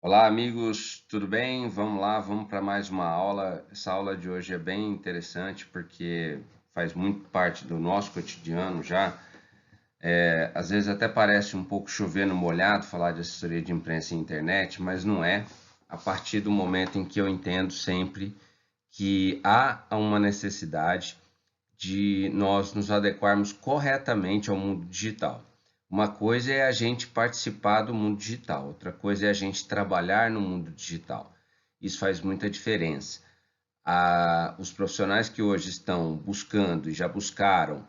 Olá, amigos, tudo bem? Vamos lá, vamos para mais uma aula. Essa aula de hoje é bem interessante porque faz muito parte do nosso cotidiano já. Às vezes até parece um pouco chover no molhado falar de assessoria de imprensa e internet, mas não é. A partir do momento em que eu entendo sempre que há uma necessidade de nós nos adequarmos corretamente ao mundo digital. Uma coisa é a gente participar do mundo digital, outra coisa é a gente trabalhar no mundo digital. Isso faz muita diferença. Os profissionais que hoje estão buscando e já buscaram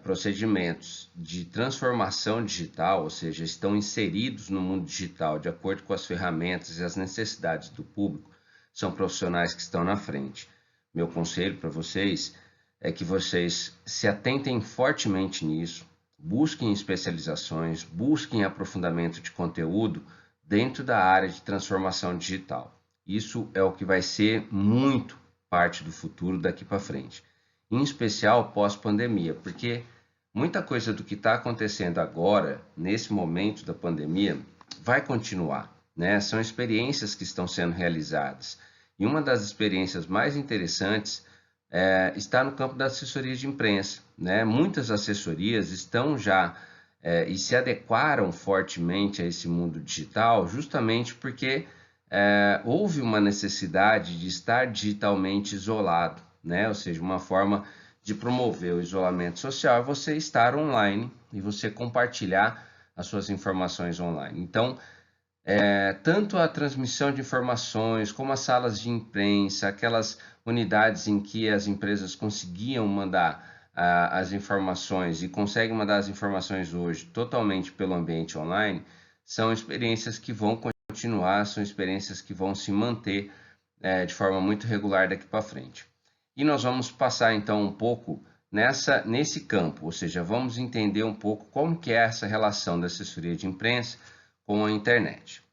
procedimentos de transformação digital, ou seja, estão inseridos no mundo digital de acordo com as ferramentas e as necessidades do público, são profissionais que estão na frente. Meu conselho para vocês é que vocês se atentem fortemente nisso, busquem especializações, busquem aprofundamento de conteúdo dentro da área de transformação digital. Isso é o que vai ser muito parte do futuro daqui para frente, em especial pós-pandemia, porque muita coisa do que está acontecendo agora, nesse momento da pandemia, vai continuar, né? São experiências que estão sendo realizadas. E uma das experiências mais interessantes está no campo da assessoria de imprensa, né? Muitas assessorias estão já e se adequaram fortemente a esse mundo digital, justamente porque houve uma necessidade de estar digitalmente isolado, né? Ou seja, uma forma de promover o isolamento social é você estar online e você compartilhar as suas informações online. Então, tanto a transmissão de informações, como as salas de imprensa, aquelas unidades em que as empresas conseguiam mandar as informações e conseguem mandar as informações hoje totalmente pelo ambiente online, são experiências que vão continuar, são experiências que vão se manter de forma muito regular daqui para frente. E nós vamos passar então um pouco nesse campo, ou seja, vamos entender um pouco como que é essa relação da assessoria de imprensa com a internet.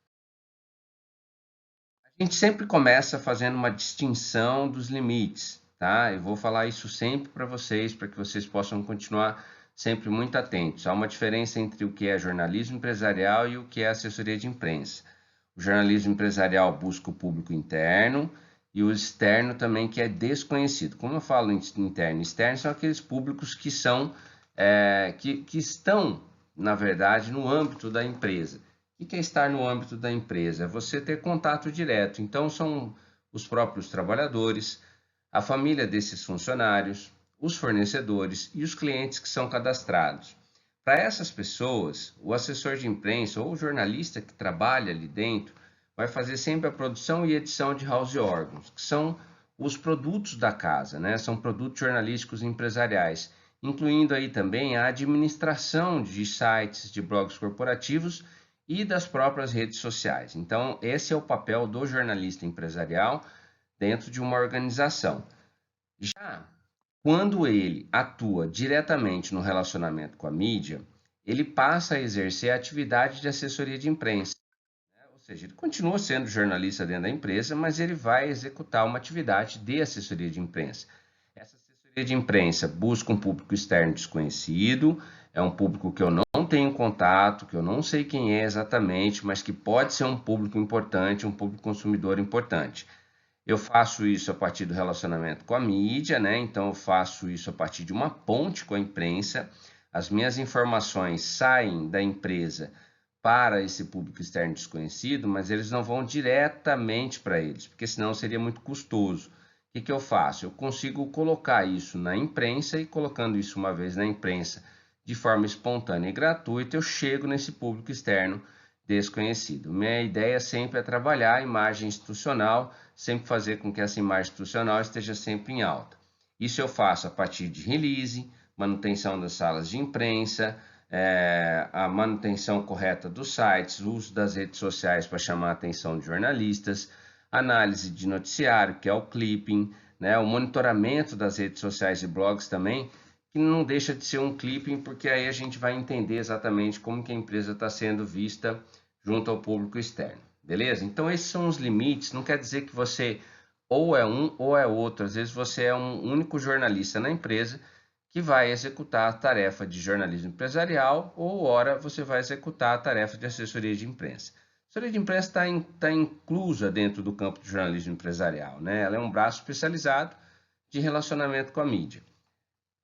A gente sempre começa fazendo uma distinção dos limites, tá? Eu vou falar isso sempre para que vocês possam continuar sempre muito atentos. Há uma diferença entre o que é jornalismo empresarial e o que é assessoria de imprensa. O jornalismo empresarial busca o público interno e o externo também, que é desconhecido. Como eu falo interno e externo, são aqueles públicos que que estão, na verdade, no âmbito da empresa. O que é estar no âmbito da empresa? É você ter contato direto. Então, são os próprios trabalhadores, a família desses funcionários, os fornecedores e os clientes que são cadastrados. Para essas pessoas, o assessor de imprensa ou o jornalista que trabalha ali dentro vai fazer sempre a produção e edição de house órgãos, que são os produtos da casa, né? São produtos jornalísticos e empresariais, incluindo aí também a administração de sites, de blogs corporativos e das próprias redes sociais. Então, esse é o papel do jornalista empresarial dentro de uma organização. Já quando ele atua diretamente no relacionamento com a mídia, ele passa a exercer a atividade de assessoria de imprensa, né? Ou seja, ele continua sendo jornalista dentro da empresa, mas ele vai executar uma atividade de assessoria de imprensa. Essa assessoria de imprensa busca um público externo desconhecido, é um público que eu não tenho contato, que eu não sei quem é exatamente, mas que pode ser um público importante, um público consumidor importante. Eu faço isso a partir do relacionamento com a mídia, né? Então eu faço isso a partir de uma ponte com a imprensa. As minhas informações saem da empresa para esse público externo desconhecido, mas eles não vão diretamente para eles, porque senão seria muito custoso. O que eu faço? Eu consigo colocar isso na imprensa e colocando isso uma vez na imprensa de forma espontânea e gratuita, eu chego nesse público externo desconhecido. Minha ideia sempre é trabalhar a imagem institucional, sempre fazer com que essa imagem institucional esteja sempre em alta. Isso eu faço a partir de release, manutenção das salas de imprensa, a manutenção correta dos sites, o uso das redes sociais para chamar a atenção de jornalistas, análise de noticiário, que é o clipping, né, o monitoramento das redes sociais e blogs também, que não deixa de ser um clipping, porque aí a gente vai entender exatamente como que a empresa está sendo vista junto ao público externo, beleza? Então esses são os limites, não quer dizer que você ou é um ou é outro, às vezes você é um único jornalista na empresa que vai executar a tarefa de jornalismo empresarial ou ora você vai executar a tarefa de assessoria de imprensa. assessoria de imprensa está inclusa dentro do campo do jornalismo empresarial, né? Ela é um braço especializado de relacionamento com a mídia.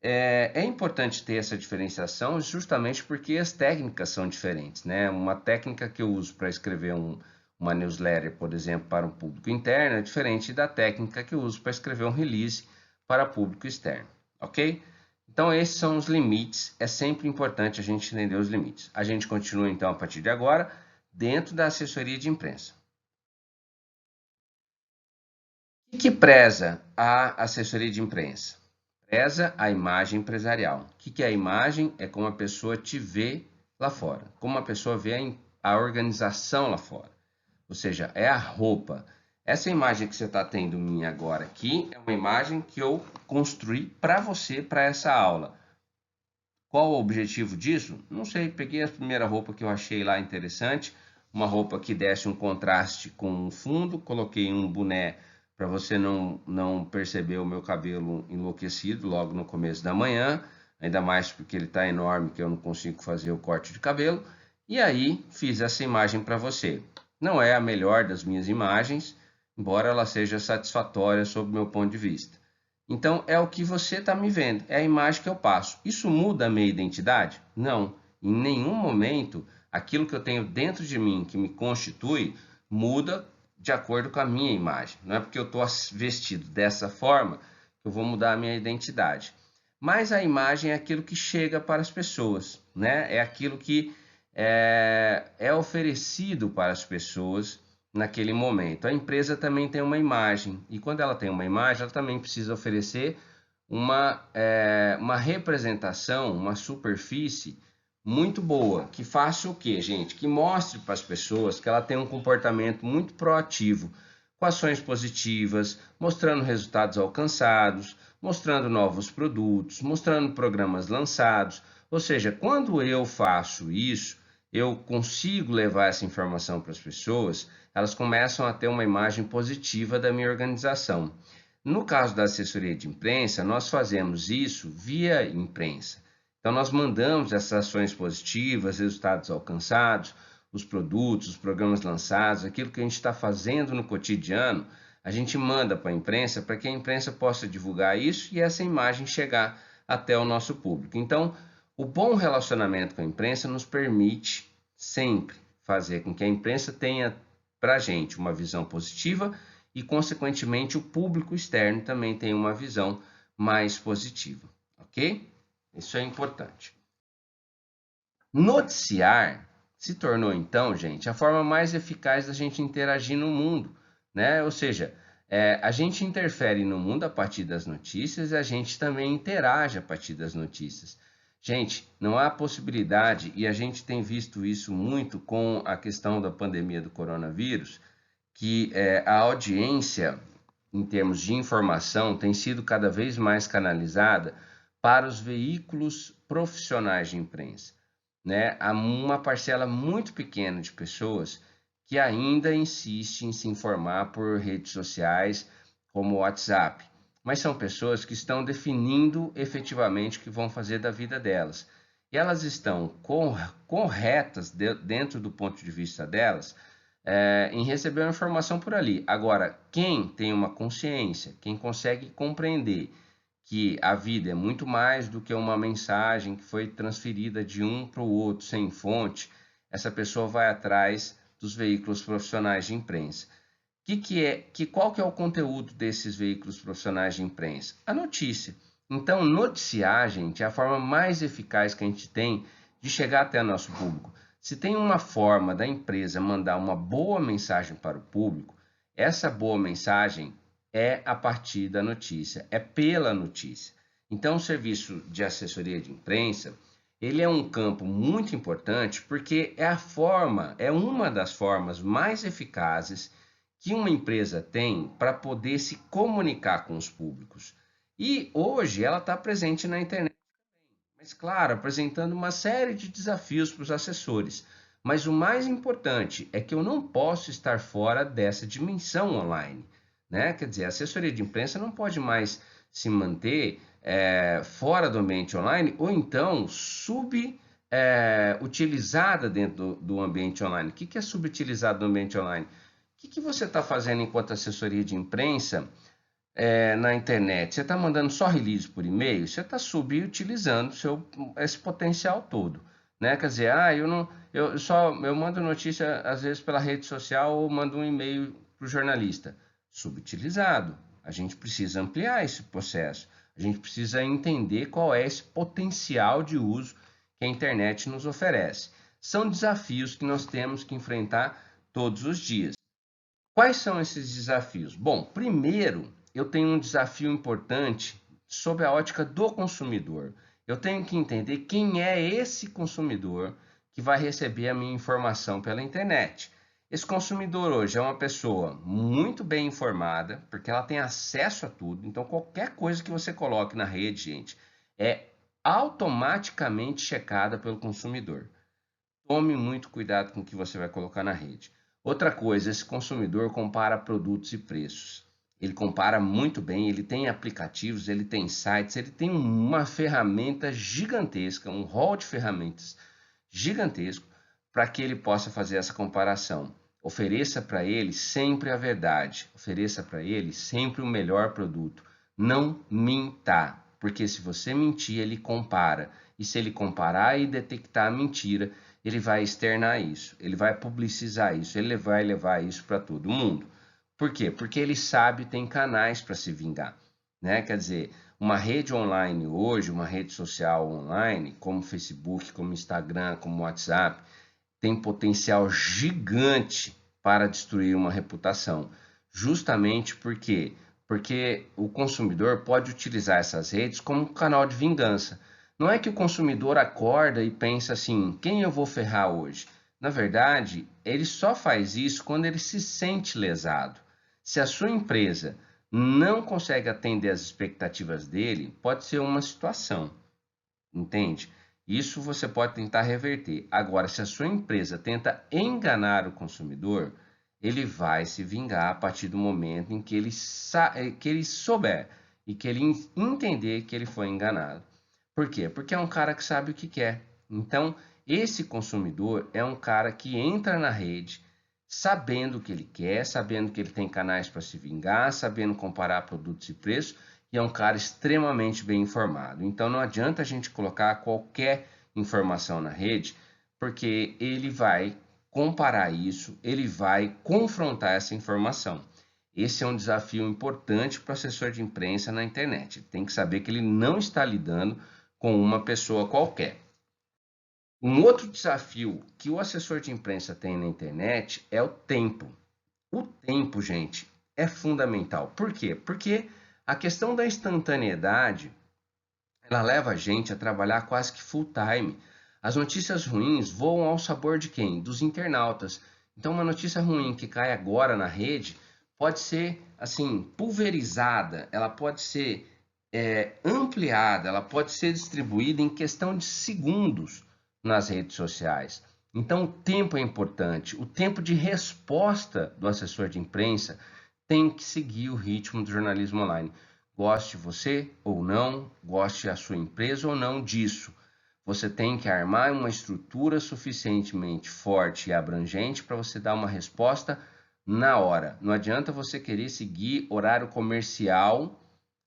É importante ter essa diferenciação justamente porque as técnicas são diferentes, né? Uma técnica que eu uso para escrever uma newsletter, por exemplo, para um público interno é diferente da técnica que eu uso para escrever um release para público externo, ok? Então esses são os limites, é sempre importante a gente entender os limites. A gente continua então a partir de agora dentro da assessoria de imprensa. O que preza a assessoria de imprensa? Preza a imagem empresarial. O que é a imagem? É como a pessoa te vê lá fora, como a pessoa vê a organização lá fora. Ou seja, é a roupa. Essa imagem que você está tendo minha agora aqui é uma imagem que eu construí para você, para essa aula. Qual o objetivo disso? Não sei, peguei a primeira roupa que eu achei lá interessante, uma roupa que desse um contraste com o fundo, coloquei um boné para você não perceber o meu cabelo enlouquecido logo no começo da manhã, ainda mais porque ele está enorme que eu não consigo fazer o corte de cabelo, e aí fiz essa imagem para você. Não é a melhor das minhas imagens, embora ela seja satisfatória sob o meu ponto de vista. Então, é o que você está me vendo, é a imagem que eu passo. Isso muda a minha identidade? Não. Em nenhum momento, aquilo que eu tenho dentro de mim, que me constitui, muda de acordo com a minha imagem. Não é porque eu estou vestido dessa forma que eu vou mudar a minha identidade. Mas a imagem é aquilo que chega para as pessoas, né? É aquilo que é oferecido para as pessoas naquele momento. A empresa também tem uma imagem, e quando ela tem uma imagem, ela também precisa oferecer uma representação, uma superfície muito boa, que faça o quê, gente? Que mostre para as pessoas que ela tem um comportamento muito proativo, com ações positivas, mostrando resultados alcançados, mostrando novos produtos, mostrando programas lançados. Ou seja, quando eu faço isso, eu consigo levar essa informação para as pessoas, elas começam a ter uma imagem positiva da minha organização. No caso da assessoria de imprensa, nós fazemos isso via imprensa. Então, nós mandamos essas ações positivas, resultados alcançados, os produtos, os programas lançados, aquilo que a gente está fazendo no cotidiano, a gente manda para a imprensa para que a imprensa possa divulgar isso e essa imagem chegar até o nosso público. Então, o bom relacionamento com a imprensa nos permite sempre fazer com que a imprensa tenha para a gente uma visão positiva e, consequentemente, o público externo também tenha uma visão mais positiva, ok? Isso é importante. Noticiar se tornou, então, gente, a forma mais eficaz da gente interagir no mundo, né? Ou seja, a gente interfere no mundo a partir das notícias e a gente também interage a partir das notícias. Gente, não há possibilidade, e a gente tem visto isso muito com a questão da pandemia do coronavírus, que a audiência, em termos de informação, tem sido cada vez mais canalizada para os veículos profissionais de imprensa, né? Há uma parcela muito pequena de pessoas que ainda insiste em se informar por redes sociais como o WhatsApp, mas são pessoas que estão definindo efetivamente o que vão fazer da vida delas. E elas estão corretas dentro do ponto de vista delas em receber uma informação por ali. Agora, quem tem uma consciência, quem consegue compreender que a vida é muito mais do que uma mensagem que foi transferida de um para o outro sem fonte, essa pessoa vai atrás dos veículos profissionais de imprensa. Qual que é o conteúdo desses veículos profissionais de imprensa? A notícia. Então, noticiar, gente, é a forma mais eficaz que a gente tem de chegar até o nosso público. Se tem uma forma da empresa mandar uma boa mensagem para o público, essa boa mensagem é a partir da notícia, é pela notícia. Então, o serviço de assessoria de imprensa, ele é um campo muito importante porque é uma das formas mais eficazes que uma empresa tem para poder se comunicar com os públicos. E hoje ela está presente na internet, mas claro, apresentando uma série de desafios para os assessores. Mas o mais importante é que eu não posso estar fora dessa dimensão online, né? Quer dizer, a assessoria de imprensa não pode mais se manter fora do ambiente online ou então utilizada dentro do ambiente online. O que é subutilizado no ambiente online? O que você está fazendo enquanto assessoria de imprensa na internet? Você está mandando só release por e-mail? Você está subutilizando esse potencial todo, né? Quer dizer, eu mando notícia às vezes pela rede social ou mando um e-mail para o jornalista. Subutilizado. A gente precisa ampliar esse processo. A gente precisa entender qual é esse potencial de uso que a internet nos oferece. São desafios que nós temos que enfrentar todos os dias. Quais são esses desafios? Bom, primeiro, eu tenho um desafio importante sob a ótica do consumidor. Eu tenho que entender quem é esse consumidor que vai receber a minha informação pela internet. Esse consumidor hoje é uma pessoa muito bem informada, porque ela tem acesso a tudo. Então, qualquer coisa que você coloque na rede, gente, é automaticamente checada pelo consumidor. Tome muito cuidado com o que você vai colocar na rede. Outra coisa, esse consumidor compara produtos e preços. Ele compara muito bem, ele tem aplicativos, ele tem sites, ele tem uma ferramenta gigantesca, um hall de ferramentas gigantesco para que ele possa fazer essa comparação. Ofereça para ele sempre a verdade, ofereça para ele sempre o melhor produto. Não minta, porque se você mentir, ele compara. E se ele comparar e detectar a mentira, ele vai externar isso, ele vai publicizar isso, ele vai levar isso para todo mundo. Por quê? Porque ele sabe, tem canais para se vingar, né? Quer dizer, uma rede online hoje, uma rede social online, como Facebook, como Instagram, como WhatsApp, tem potencial gigante para destruir uma reputação. Justamente porque o consumidor pode utilizar essas redes como um canal de vingança. Não é que o consumidor acorda e pensa assim, quem eu vou ferrar hoje? Na verdade, ele só faz isso quando ele se sente lesado. Se a sua empresa não consegue atender as expectativas dele, pode ser uma situação, entende? Isso você pode tentar reverter. Agora, se a sua empresa tenta enganar o consumidor, ele vai se vingar a partir do momento em que ele souber e que ele entender que ele foi enganado. Por quê? Porque é um cara que sabe o que quer. Então, esse consumidor é um cara que entra na rede sabendo o que ele quer, sabendo que ele tem canais para se vingar, sabendo comparar produtos e preços, e é um cara extremamente bem informado. Então, não adianta a gente colocar qualquer informação na rede, porque ele vai comparar isso, ele vai confrontar essa informação. Esse é um desafio importante para o assessor de imprensa na internet. Ele tem que saber que ele não está lidando com uma pessoa qualquer. Um outro desafio que o assessor de imprensa tem na internet é o tempo. O tempo, gente, é fundamental. Por quê? Porque a questão da instantaneidade, ela leva a gente a trabalhar quase que full time. As notícias ruins voam ao sabor de quem? Dos internautas. Então, uma notícia ruim que cai agora na rede pode ser, assim, pulverizada, ela pode ser ampliada, ela pode ser distribuída em questão de segundos nas redes sociais. Então, o tempo é importante. O tempo de resposta do assessor de imprensa tem que seguir o ritmo do jornalismo online. Goste você ou não, goste a sua empresa ou não disso. Você tem que armar uma estrutura suficientemente forte e abrangente para você dar uma resposta na hora. Não adianta você querer seguir horário comercial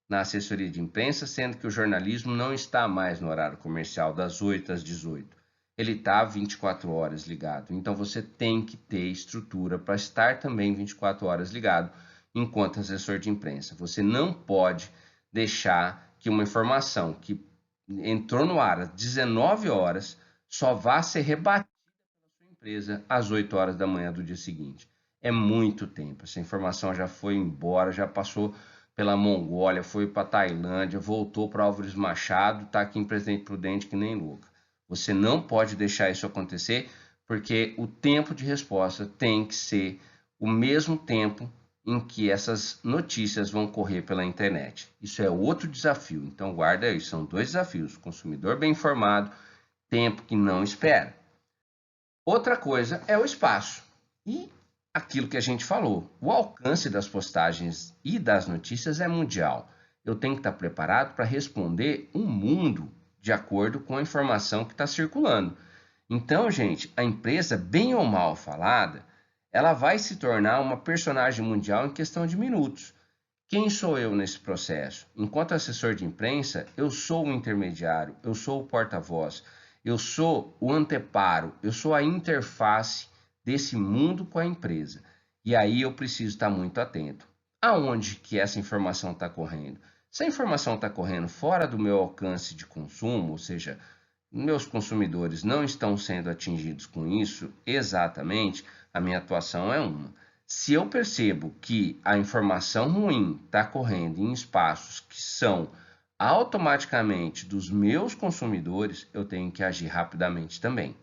na assessoria de imprensa, sendo que o jornalismo não está mais no horário comercial das 8 às 18. Ele está 24 horas ligado. Então você tem que ter estrutura para estar também 24 horas ligado enquanto assessor de imprensa. Você não pode deixar que uma informação que entrou no ar às 19 horas só vá ser rebatida pela sua empresa às 8 horas da manhã do dia seguinte. É muito tempo. Essa informação já foi embora, já passou pela Mongólia, foi para Tailândia, voltou para Álvares Machado, está aqui em Presidente Prudente que nem louca. Você não pode deixar isso acontecer, porque o tempo de resposta tem que ser o mesmo tempo em que essas notícias vão correr pela internet. Isso é outro desafio, então guarda aí, são dois desafios, consumidor bem informado, tempo que não espera. Outra coisa é o espaço e aquilo que a gente falou, o alcance das postagens e das notícias é mundial. Eu tenho que estar preparado para responder um mundo de acordo com a informação que está circulando. Então, gente, a empresa, bem ou mal falada, ela vai se tornar uma personagem mundial em questão de minutos. Quem sou eu nesse processo? Enquanto assessor de imprensa, eu sou o intermediário, eu sou o porta-voz, eu sou o anteparo, eu sou a interface desse mundo com a empresa. E aí eu preciso estar muito atento. Aonde que essa informação está correndo? Se a informação está correndo fora do meu alcance de consumo, ou seja, meus consumidores não estão sendo atingidos com isso exatamente, a minha atuação é uma. Se eu percebo que a informação ruim está correndo em espaços que são automaticamente dos meus consumidores, eu tenho que agir rapidamente também.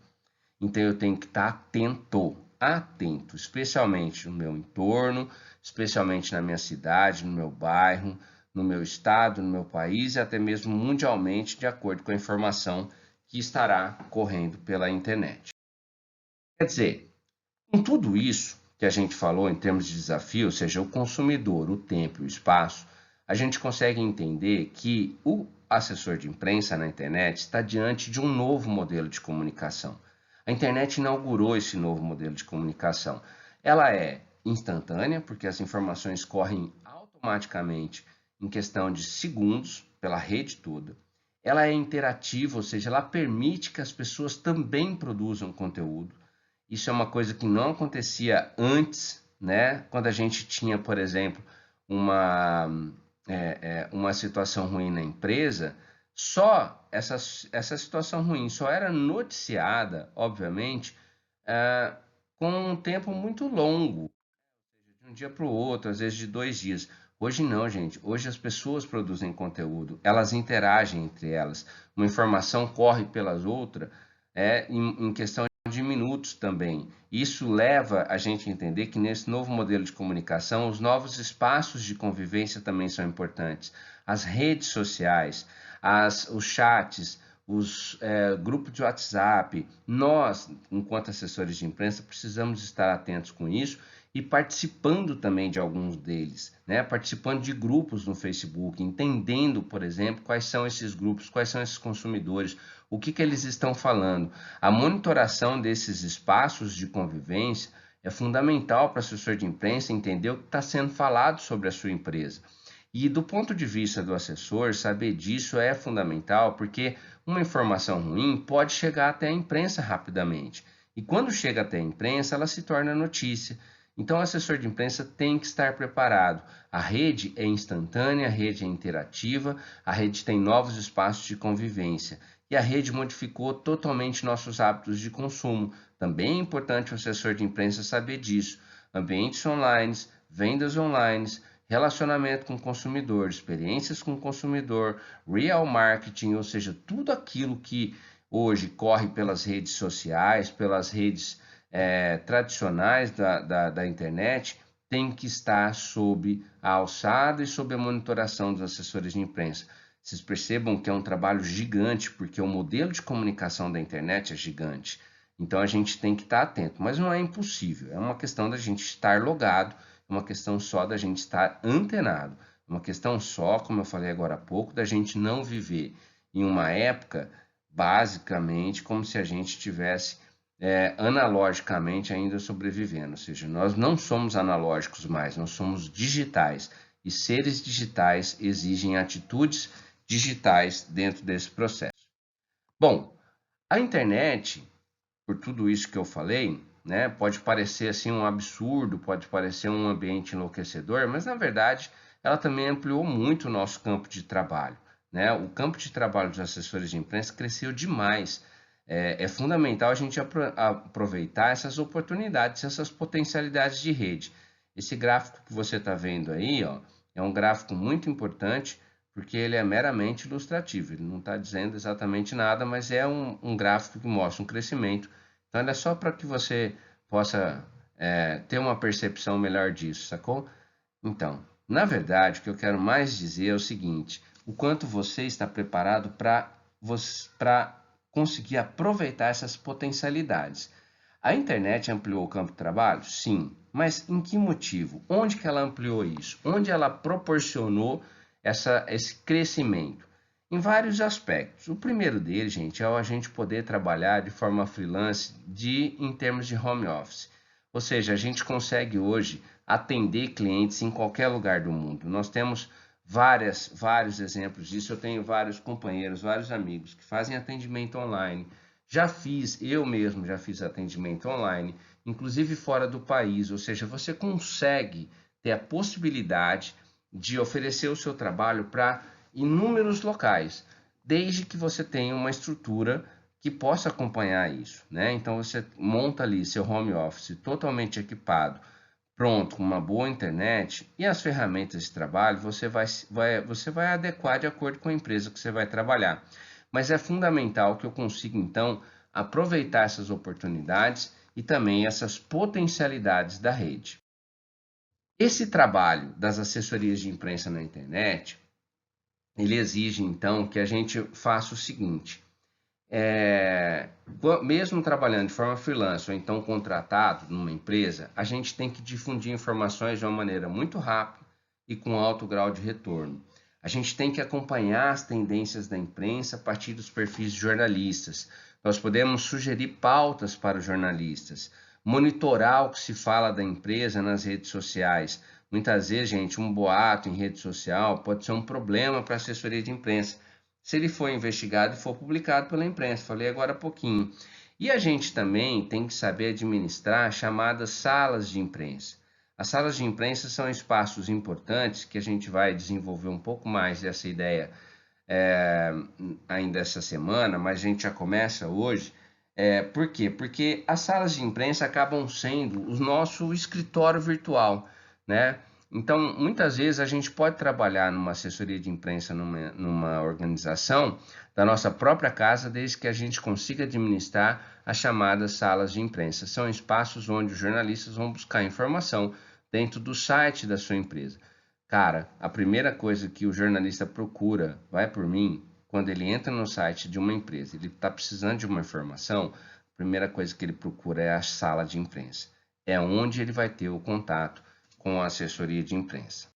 Então eu tenho que estar atento, especialmente no meu entorno, especialmente na minha cidade, no meu bairro, no meu estado, no meu país e até mesmo mundialmente, de acordo com a informação que estará correndo pela internet. Quer dizer, com tudo isso que a gente falou em termos de desafio, ou seja, o consumidor, o tempo e o espaço, a gente consegue entender que o assessor de imprensa na internet está diante de um novo modelo de comunicação. A internet inaugurou esse novo modelo de comunicação. Ela é instantânea, porque as informações correm automaticamente em questão de segundos pela rede toda. Ela é interativa, ou seja, ela permite que as pessoas também produzam conteúdo. Isso é uma coisa que não acontecia antes, né? Quando a gente tinha, por exemplo, uma situação ruim na empresa, só essa situação ruim só era noticiada, obviamente, com um tempo muito longo, de um dia para o outro, às vezes de 2 dias. Hoje não, gente. Hoje as pessoas produzem conteúdo, elas interagem entre elas. Uma informação corre pelas outras em questão de minutos também. Isso leva a gente a entender que nesse novo modelo de comunicação, os novos espaços de convivência também são importantes. As redes sociais, os chats, os grupos de WhatsApp, nós, enquanto assessores de imprensa, precisamos estar atentos com isso e participando também de alguns deles, né? Participando de grupos no Facebook, entendendo, por exemplo, quais são esses grupos, quais são esses consumidores, o que eles estão falando. A monitoração desses espaços de convivência é fundamental para o assessor de imprensa entender o que está sendo falado sobre a sua empresa. E do ponto de vista do assessor, saber disso é fundamental, porque uma informação ruim pode chegar até a imprensa rapidamente. E quando chega até a imprensa, ela se torna notícia. Então, o assessor de imprensa tem que estar preparado. A rede é instantânea, a rede é interativa, a rede tem novos espaços de convivência. E a rede modificou totalmente nossos hábitos de consumo. Também é importante o assessor de imprensa saber disso. Ambientes online, vendas online, relacionamento com o consumidor, experiências com o consumidor, real marketing, ou seja, tudo aquilo que hoje corre pelas redes sociais, pelas redes tradicionais da internet, tem que estar sob a alçada e sob a monitoração dos assessores de imprensa. Vocês percebam que é um trabalho gigante, porque o modelo de comunicação da internet é gigante. Então a gente tem que estar atento, mas não é impossível, é uma questão da gente estar logado, é uma questão só da gente estar antenado, é uma questão só, como eu falei agora há pouco, da gente não viver em uma época basicamente como se a gente tivesse analogicamente ainda sobrevivendo, ou seja, nós não somos analógicos mais, nós somos digitais, e seres digitais exigem atitudes digitais dentro desse processo. Bom, a internet, por tudo isso que eu falei, né, pode parecer assim um absurdo, pode parecer um ambiente enlouquecedor, mas na verdade ela também ampliou muito o nosso campo de trabalho, né? O campo de trabalho dos assessores de imprensa cresceu demais. É fundamental a gente aproveitar essas oportunidades, essas potencialidades de rede. Esse gráfico que você está vendo aí, ó, é um gráfico muito importante porque ele é meramente ilustrativo, ele não está dizendo exatamente nada, mas é um gráfico que mostra um crescimento. Então, ele é só para que você possa ter uma percepção melhor disso, sacou? Então, na verdade, o que eu quero mais dizer é o seguinte: o quanto você está preparado para conseguir aproveitar essas potencialidades. A internet ampliou o campo de trabalho? Sim. Mas em que motivo? Onde que ela ampliou isso? Onde ela proporcionou esse crescimento? Em vários aspectos. O primeiro deles, gente, é a gente poder trabalhar de forma freelance em termos de home office. Ou seja, a gente consegue hoje atender clientes em qualquer lugar do mundo. Nós temos vários exemplos disso. Eu tenho vários companheiros, vários amigos que fazem atendimento online. Eu mesmo já fiz atendimento online, inclusive fora do país. Ou seja, você consegue ter a possibilidade de oferecer o seu trabalho para inúmeros locais, desde que você tenha uma estrutura que possa acompanhar isso, né? Então você monta ali seu home office totalmente equipado, pronto, com uma boa internet e as ferramentas de trabalho você vai adequar de acordo com a empresa que você vai trabalhar. Mas é fundamental que eu consiga então aproveitar essas oportunidades e também essas potencialidades da rede. Esse trabalho das assessorias de imprensa na internet ele exige então que a gente faça o seguinte: mesmo trabalhando de forma freelance ou então contratado numa empresa, a gente tem que difundir informações de uma maneira muito rápida e com alto grau de retorno. A gente tem que acompanhar as tendências da imprensa a partir dos perfis de jornalistas. Nós podemos sugerir pautas para os jornalistas, monitorar o que se fala da empresa nas redes sociais. Muitas vezes, gente, um boato em rede social pode ser um problema para a assessoria de imprensa, se ele for investigado e for publicado pela imprensa. Falei agora há pouquinho. E a gente também tem que saber administrar chamadas salas de imprensa. As salas de imprensa são espaços importantes que a gente vai desenvolver um pouco mais dessa ideia ainda essa semana, mas a gente já começa hoje. Por quê? Porque as salas de imprensa acabam sendo o nosso escritório virtual, né? Então, muitas vezes a gente pode trabalhar numa assessoria de imprensa numa organização da nossa própria casa, desde que a gente consiga administrar as chamadas salas de imprensa. São espaços onde os jornalistas vão buscar informação dentro do site da sua empresa. Cara, a primeira coisa que o jornalista procura, vai por mim, quando ele entra no site de uma empresa, ele está precisando de uma informação, a primeira coisa que ele procura é a sala de imprensa. É onde ele vai ter o contato com a assessoria de imprensa.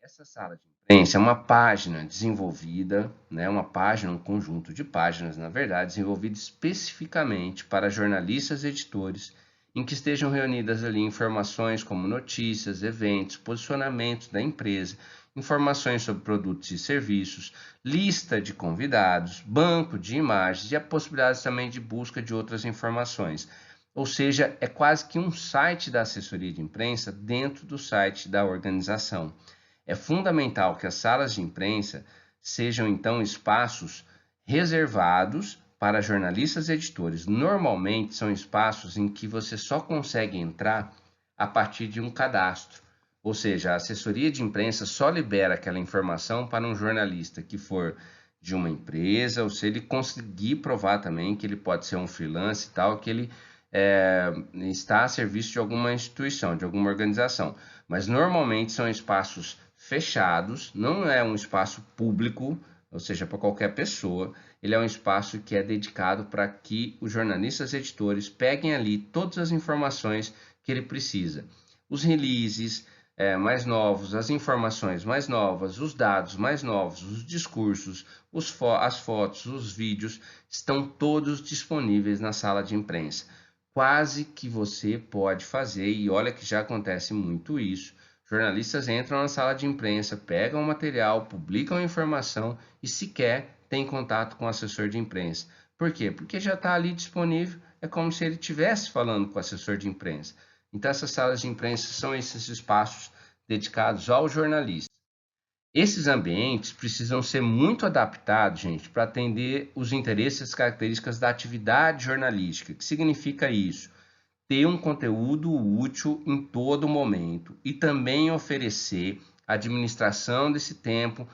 Essa sala de imprensa é uma página desenvolvida, né, uma página, um conjunto de páginas, na verdade, desenvolvida especificamente para jornalistas e editores, em que estejam reunidas ali informações como notícias, eventos, posicionamentos da empresa, informações sobre produtos e serviços, lista de convidados, banco de imagens e a possibilidade também de busca de outras informações. Ou seja, é quase que um site da assessoria de imprensa dentro do site da organização. É fundamental que as salas de imprensa sejam então espaços reservados para jornalistas e editores. Normalmente são espaços em que você só consegue entrar a partir de um cadastro. Ou seja, a assessoria de imprensa só libera aquela informação para um jornalista que for de uma empresa, ou se ele conseguir provar também que ele pode ser um freelance e tal, que ele está a serviço de alguma instituição, de alguma organização. Mas normalmente são espaços fechados, não é um espaço público, ou seja, para qualquer pessoa. Ele é um espaço que é dedicado para que os jornalistas e editores peguem ali todas as informações que ele precisa. Os releases mais novos, as informações mais novas, os dados mais novos, os discursos, as fotos, os vídeos, estão todos disponíveis na sala de imprensa. Quase que você pode fazer, e olha que já acontece muito isso, jornalistas entram na sala de imprensa, pegam o material, publicam a informação e sequer têm contato com o assessor de imprensa. Por quê? Porque já está ali disponível, é como se ele estivesse falando com o assessor de imprensa. Então essas salas de imprensa são esses espaços dedicados ao jornalista. Esses ambientes precisam ser muito adaptados, gente, para atender os interesses e características da atividade jornalística. O que significa isso? Ter um conteúdo útil em todo momento e também oferecer a administração desse tempo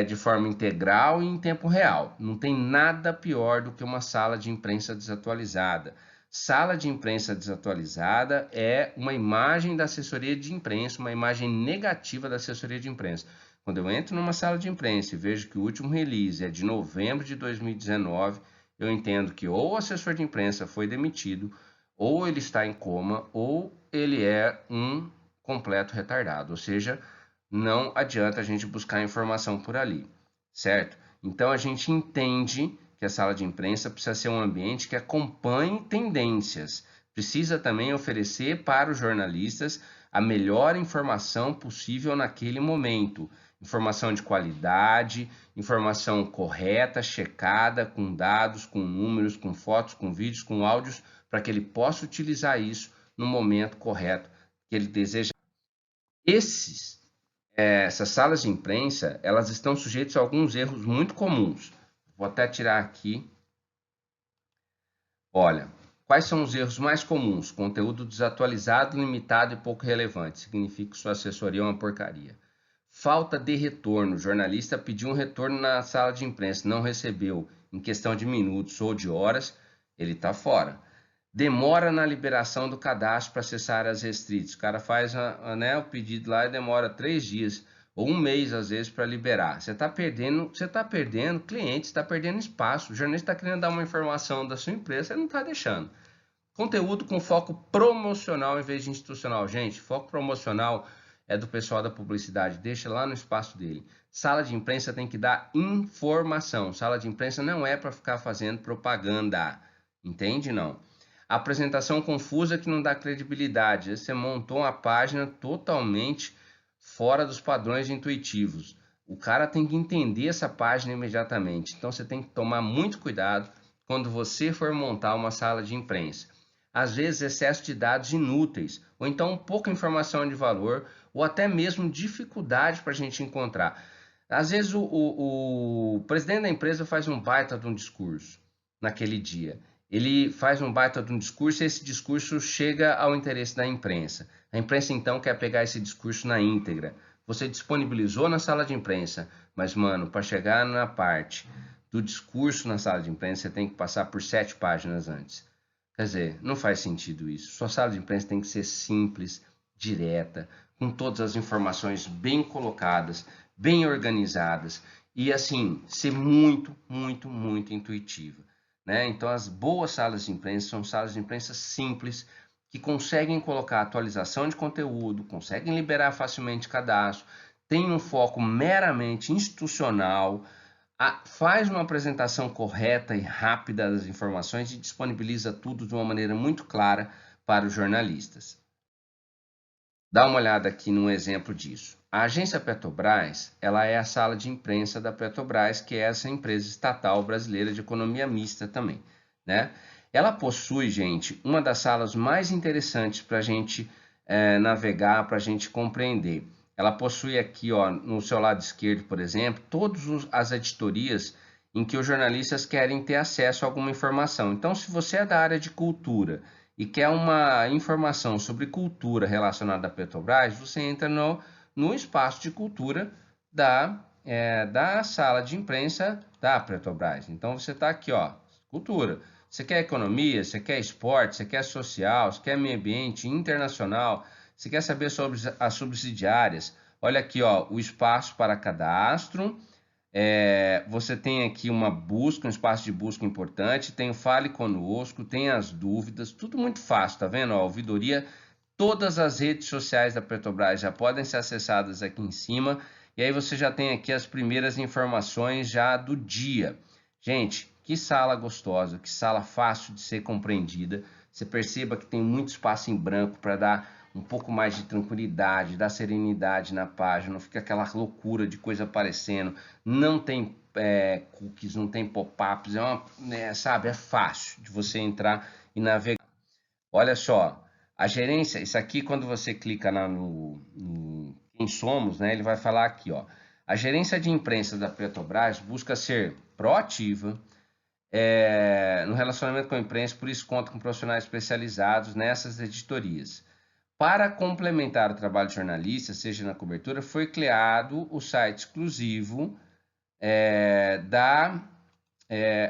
de forma integral e em tempo real. Não tem nada pior do que uma sala de imprensa desatualizada. Sala de imprensa desatualizada é uma imagem da assessoria de imprensa, uma imagem negativa da assessoria de imprensa. Quando eu entro numa sala de imprensa e vejo que o último release é de novembro de 2019, eu entendo que ou o assessor de imprensa foi demitido, ou ele está em coma, ou ele é um completo retardado. Ou seja, não adianta a gente buscar informação por ali. certo? Então a gente entende que a sala de imprensa precisa ser um ambiente que acompanhe tendências, precisa também oferecer para os jornalistas a melhor informação possível naquele momento. Informação de qualidade, informação correta, checada, com dados, com números, com fotos, com vídeos, com áudios, para que ele possa utilizar isso no momento correto que ele deseja. Essas salas de imprensa, elas estão sujeitas a alguns erros muito comuns. Vou até tirar aqui. Olha, quais são os erros mais comuns? Conteúdo desatualizado, limitado e pouco relevante. Significa que sua assessoria é uma porcaria. Falta de retorno. O jornalista pediu um retorno na sala de imprensa, não recebeu. Em questão de minutos ou de horas, ele está fora. Demora na liberação do cadastro para acessar áreas restritas. O cara faz o pedido lá e demora 3 dias ou 1 mês, às vezes, para liberar. Você está perdendo clientes, está perdendo espaço. O jornalista está querendo dar uma informação da sua empresa, você não está deixando. Conteúdo com foco promocional em vez de institucional. Gente, foco promocional é do pessoal da publicidade, deixa lá no espaço dele. Sala de imprensa tem que dar informação. Sala de imprensa não é para ficar fazendo propaganda. Entende? Não. Apresentação confusa que não dá credibilidade. Você montou uma página totalmente fora dos padrões intuitivos. O cara tem que entender essa página imediatamente. Então você tem que tomar muito cuidado quando você for montar uma sala de imprensa. Às vezes excesso de dados inúteis, ou então pouca informação de valor, ou até mesmo dificuldade para a gente encontrar. Às vezes o presidente da empresa faz um baita de um discurso naquele dia. Ele faz um baita de um discurso e esse discurso chega ao interesse da imprensa. A imprensa então quer pegar esse discurso na íntegra. Você disponibilizou na sala de imprensa, mas mano, para chegar na parte do discurso na sala de imprensa, você tem que passar por 7 páginas antes. Quer dizer, não faz sentido isso. Sua sala de imprensa tem que ser simples, direta, com todas as informações bem colocadas, bem organizadas e assim, ser muito, muito, muito intuitiva. Né? Então, as boas salas de imprensa são salas de imprensa simples, que conseguem colocar atualização de conteúdo, conseguem liberar facilmente cadastro, tem um foco meramente institucional, faz uma apresentação correta e rápida das informações e disponibiliza tudo de uma maneira muito clara para os jornalistas. Dá uma olhada aqui num exemplo disso. A agência Petrobras, ela é a sala de imprensa da Petrobras, que é essa empresa estatal brasileira de economia mista também, né? Ela possui, gente, uma das salas mais interessantes para a gente navegar, para a gente compreender. Ela possui aqui, ó, no seu lado esquerdo, por exemplo, todas as editorias em que os jornalistas querem ter acesso a alguma informação. Então, se você é da área de cultura e quer uma informação sobre cultura relacionada à Petrobras, você entra no espaço de cultura da sala de imprensa da Petrobras. Então, você está aqui, ó, cultura. Você quer economia, você quer esporte, você quer social, você quer meio ambiente internacional, você quer saber sobre as subsidiárias. Olha aqui, ó, o espaço para cadastro. Você tem aqui uma busca, um espaço de busca importante, tem o Fale Conosco, tem as dúvidas, tudo muito fácil, tá vendo? Ó, ouvidoria, todas as redes sociais da Petrobras já podem ser acessadas aqui em cima, e aí você já tem aqui as primeiras informações já do dia. Gente, que sala gostosa, que sala fácil de ser compreendida. Você perceba que tem muito espaço em branco para dar um pouco mais de tranquilidade, dar serenidade na página, não fica aquela loucura de coisa aparecendo, não tem cookies, não tem pop-ups, sabe, é fácil de você entrar e navegar. Olha só, a gerência, isso aqui quando você clica no Quem Somos, né, ele vai falar aqui, ó, a gerência de imprensa da Petrobras busca ser proativa, no relacionamento com a imprensa, por isso conta com profissionais especializados nessas editorias. Para complementar o trabalho de jornalista, seja na cobertura, foi criado o site exclusivo da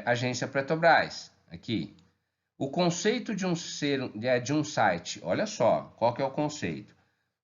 agência Petrobras. Aqui. O conceito de um site, olha só, qual que é o conceito?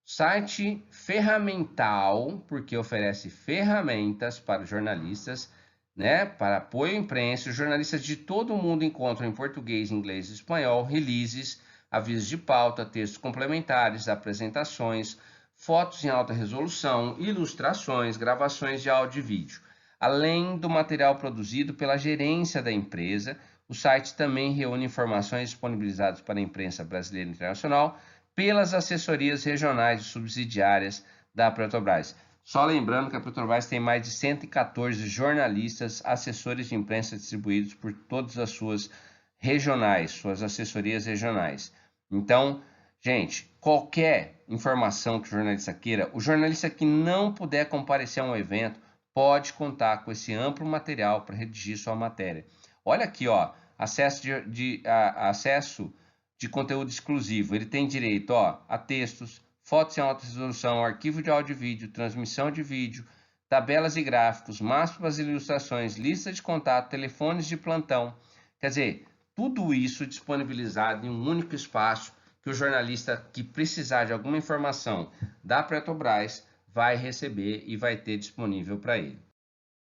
Site ferramental, porque oferece ferramentas para os jornalistas, né, para apoio à imprensa. Os jornalistas de todo o mundo encontram em português, inglês e espanhol releases, avisos de pauta, textos complementares, apresentações, fotos em alta resolução, ilustrações, gravações de áudio e vídeo. Além do material produzido pela gerência da empresa, o site também reúne informações disponibilizadas para a imprensa brasileira e internacional pelas assessorias regionais e subsidiárias da Petrobras. Só lembrando que a Petrobras tem mais de 114 jornalistas, assessores de imprensa distribuídos por todas as suas regionais, suas assessorias regionais. Então, gente, qualquer informação que o jornalista queira, o jornalista que não puder comparecer a um evento, pode contar com esse amplo material para redigir sua matéria. Olha aqui, ó, acesso de conteúdo exclusivo. Ele tem direito, ó, a textos, fotos em alta resolução, arquivo de áudio e vídeo, transmissão de vídeo, tabelas e gráficos, mapas e ilustrações, lista de contato, telefones de plantão. Quer dizer, tudo isso disponibilizado em um único espaço que o jornalista que precisar de alguma informação da Petrobras vai receber e vai ter disponível para ele.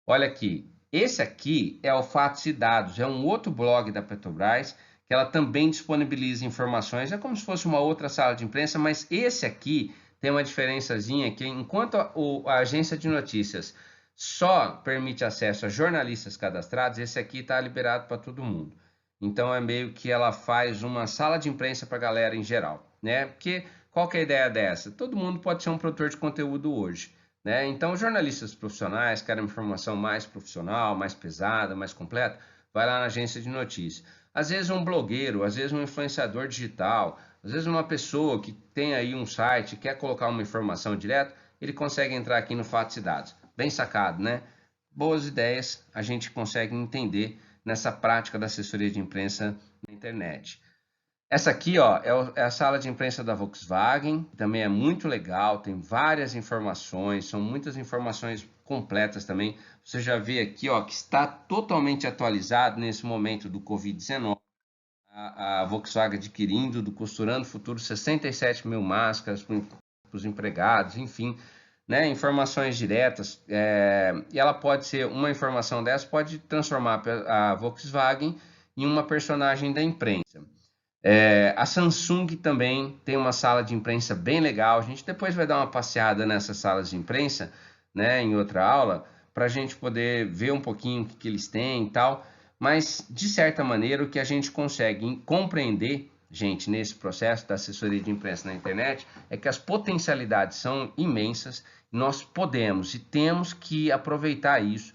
Olha aqui, esse aqui é o Fatos e Dados, é um outro blog da Petrobras que ela também disponibiliza informações, é como se fosse uma outra sala de imprensa, mas esse aqui tem uma diferençazinha que enquanto a agência de notícias só permite acesso a jornalistas cadastrados, esse aqui está liberado para todo mundo. Então é meio que ela faz uma sala de imprensa para a galera em geral, né? Porque qual que é a ideia dessa? Todo mundo pode ser um produtor de conteúdo hoje, né? Então, os jornalistas profissionais querem informação mais profissional, mais pesada, mais completa, vai lá na agência de notícias. Às vezes um blogueiro, às vezes um influenciador digital, às vezes uma pessoa que tem aí um site, quer colocar uma informação direto, ele consegue entrar aqui no Fatos e Dados. Bem sacado, né? Boas ideias a gente consegue entender nessa prática da assessoria de imprensa na internet. Essa aqui, ó, é a sala de imprensa da Volkswagen, também é muito legal, tem várias informações, são muitas informações completas também. Você já vê aqui, ó, que está totalmente atualizado nesse momento do Covid-19. A Volkswagen adquirindo, costurando futuro 67 mil máscaras para os empregados, enfim, né, informações diretas. E ela pode ser, uma informação dessa pode transformar a Volkswagen em uma personagem da imprensa. A Samsung também tem uma sala de imprensa bem legal. A gente depois vai dar uma passeada nessas salas de imprensa, né, em outra aula, para a gente poder ver um pouquinho o que eles têm e tal. Mas, de certa maneira, o que a gente consegue compreender, gente, nesse processo da assessoria de imprensa na internet, é que as potencialidades são imensas. Nós podemos e temos que aproveitar isso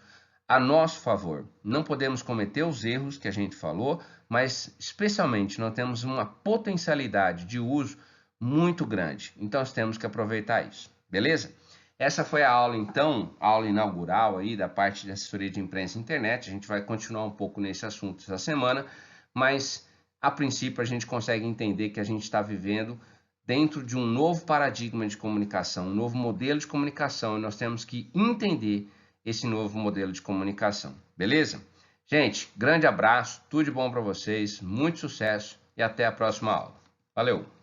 a nosso favor. Não podemos cometer os erros que a gente falou, mas especialmente nós temos uma potencialidade de uso muito grande. Então nós temos que aproveitar isso, beleza? Essa foi a aula então, a aula inaugural aí da parte de assessoria de imprensa e internet. A gente vai continuar um pouco nesse assunto essa semana, mas a princípio a gente consegue entender que a gente está vivendo dentro de um novo paradigma de comunicação, um novo modelo de comunicação, e nós temos que entender esse novo modelo de comunicação, beleza? Gente, grande abraço, tudo de bom para vocês, muito sucesso e até a próxima aula. Valeu!